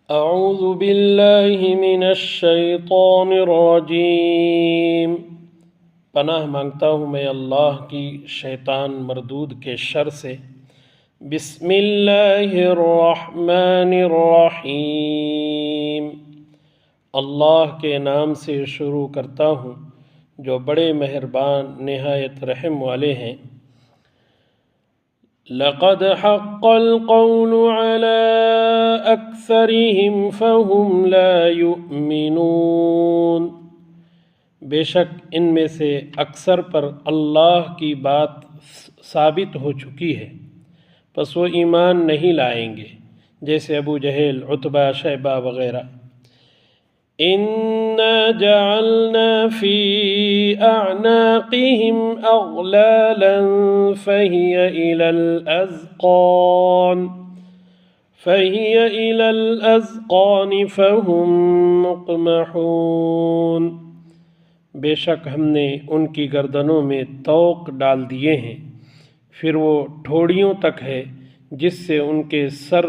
اعوذ باللہ من الشیطان الرجیم، پناہ مانگتا ہوں میں اللہ کی شیطان مردود کے شر سے۔ بسم اللہ الرحمن الرحیم، اللہ کے نام سے شروع کرتا ہوں جو بڑے مہربان نہایت رحم والے ہیں۔ لقد حق القول على أكثرهم فهم لا يؤمنون، بے شک ان میں سے اکثر پر اللہ کی بات ثابت ہو چکی ہے، پس وہ ایمان نہیں لائیں گے، جیسے ابو جہل، عتبہ، شیبہ وغیرہ۔ إِنَّا جَعَلْنَا فِي أَعْنَاقِهِمْ أَغْلَالًا فَهِيَ إِلَى الْأَذْقَانِ فَهُمْ مُقْمَحُونَ، بے شک ہم نے ان کی گردنوں میں طوق ڈال دیے ہیں، پھر وہ ٹھوڑیوں تک ہے، جس سے ان کے سر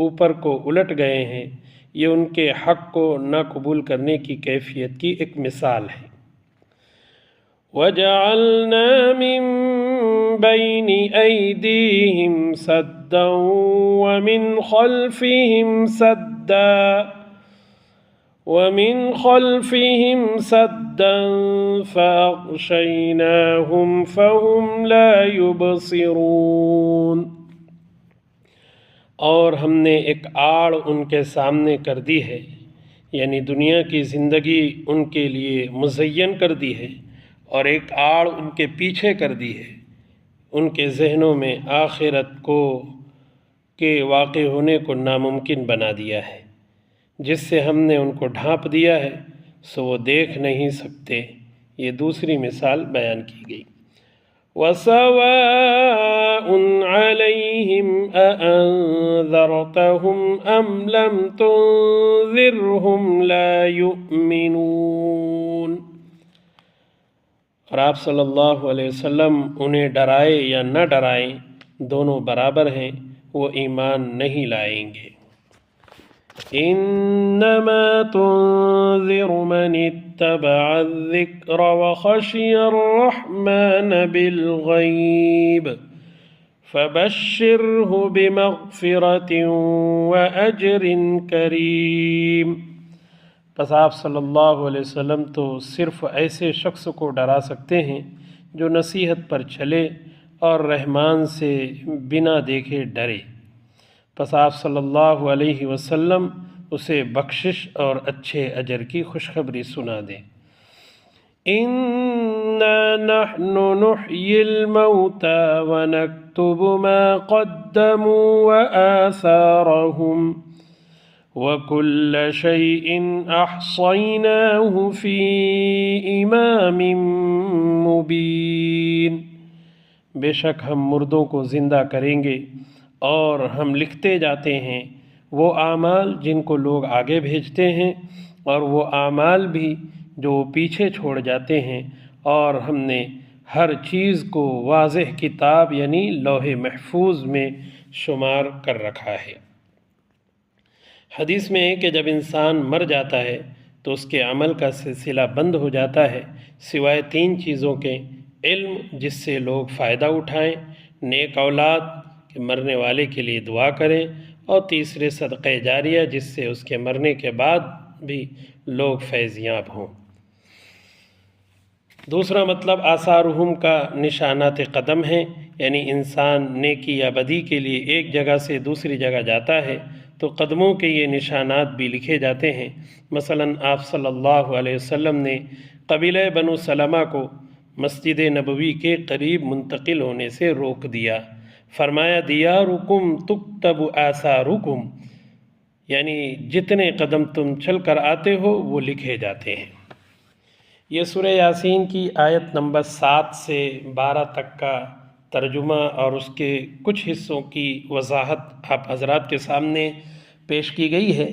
اوپر کو الٹ گئے ہیں۔ یہ ان کے حق کو نہ قبول کرنے کی کیفیت کی ایک مثال ہے۔ وَجَعَلْنَا مِن بَيْنِ أَيْدِيهِمْ سَدًّا وَمِنْ خَلْفِهِمْ سَدًّا فَأَغْشَيْنَاهُمْ فَهُمْ لَا يُبْصِرُونَ، اور ہم نے ایک آڑ ان کے سامنے کر دی ہے، یعنی دنیا کی زندگی ان کے لیے مزین کر دی ہے، اور ایک آڑ ان کے پیچھے کر دی ہے، ان کے ذہنوں میں آخرت کے واقع ہونے کو ناممکن بنا دیا ہے، جس سے ہم نے ان کو ڈھانپ دیا ہے، سو وہ دیکھ نہیں سکتے۔ یہ دوسری مثال بیان کی گئی۔ وَسَوَاءٌ عَلَيْهِمْ أَأَنذَرْتَهُمْ أَمْ لَمْ تُنذِرْهُمْ لَا يُؤْمِنُونَ، اور آپ صلی اللہ علیہ وسلم انہیں ڈرائے یا نہ ڈرائیں، دونوں برابر ہیں، وہ ایمان نہیں لائیں گے۔ انما تنذر من اتبع الذکر وخشی الرحمن بالغیب فبشرہ بمغفرۃ واجر کریم، پس آپ صلی اللہ علیہ وسلم تو صرف ایسے شخص کو ڈرا سکتے ہیں جو نصیحت پر چلے اور رحمان سے بنا دیکھے ڈرے، پس آپ صلی اللہ علیہ وسلم اسے بخشش اور اچھے اجر کی خوشخبری سنا دیں۔ اِنَّا نَحْنُ نُحْيِي الْمَوْتَى وَنَكْتُبُ مَا قَدَّمُوا وَآثَارَهُمْ وَكُلَّ شَيْءٍ أَحْصَيْنَاهُ فِي إِمَامٍ مُبِينٍ، بے شک ہم مردوں کو زندہ کریں گے اور ہم لکھتے جاتے ہیں وہ اعمال جن کو لوگ آگے بھیجتے ہیں، اور وہ اعمال بھی جو وہ پیچھے چھوڑ جاتے ہیں، اور ہم نے ہر چیز کو واضح کتاب یعنی لوح محفوظ میں شمار کر رکھا ہے۔ حدیث میں ہے کہ جب انسان مر جاتا ہے تو اس کے عمل کا سلسلہ بند ہو جاتا ہے، سوائے تین چیزوں کے: علم جس سے لوگ فائدہ اٹھائیں، نیک اولاد کہ مرنے والے کے لیے دعا کریں، اور تیسرے صدقہ جاریہ جس سے اس کے مرنے کے بعد بھی لوگ فیض یاب ہوں۔ دوسرا مطلب آثارہم کا نشانات قدم ہیں، یعنی انسان نیکی یا بدی کے لیے ایک جگہ سے دوسری جگہ جاتا ہے تو قدموں کے یہ نشانات بھی لکھے جاتے ہیں۔ مثلا آپ صلی اللہ علیہ وسلم نے قبیلہ بنو سلمہ کو مسجد نبوی کے قریب منتقل ہونے سے روک دیا، فرمایا دیارکم تکتب آثارکم، یعنی جتنے قدم تم چل کر آتے ہو وہ لکھے جاتے ہیں۔ یہ سورہ یاسین کی آیت نمبر 7 سے 12 تک کا ترجمہ اور اس کے کچھ حصوں کی وضاحت آپ حضرات کے سامنے پیش کی گئی ہے۔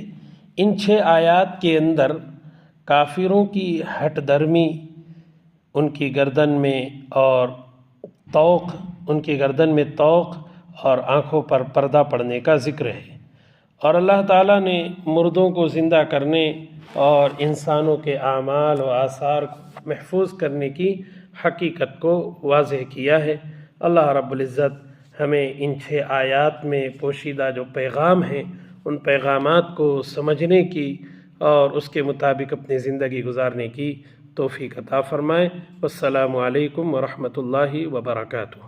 ان 6 آیات کے اندر کافروں کی ہٹ درمی، ان کی گردن میں طوق اور آنکھوں پر پردہ پڑنے کا ذکر ہے، اور اللہ تعالیٰ نے مردوں کو زندہ کرنے اور انسانوں کے اعمال و آثار کو محفوظ کرنے کی حقیقت کو واضح کیا ہے۔ اللہ رب العزت ہمیں ان 6 آیات میں پوشیدہ جو پیغام ہیں ان پیغامات کو سمجھنے کی اور اس کے مطابق اپنی زندگی گزارنے کی توفیق عطا فرمائے۔ والسلام علیکم ورحمۃ اللہ وبرکاتہ۔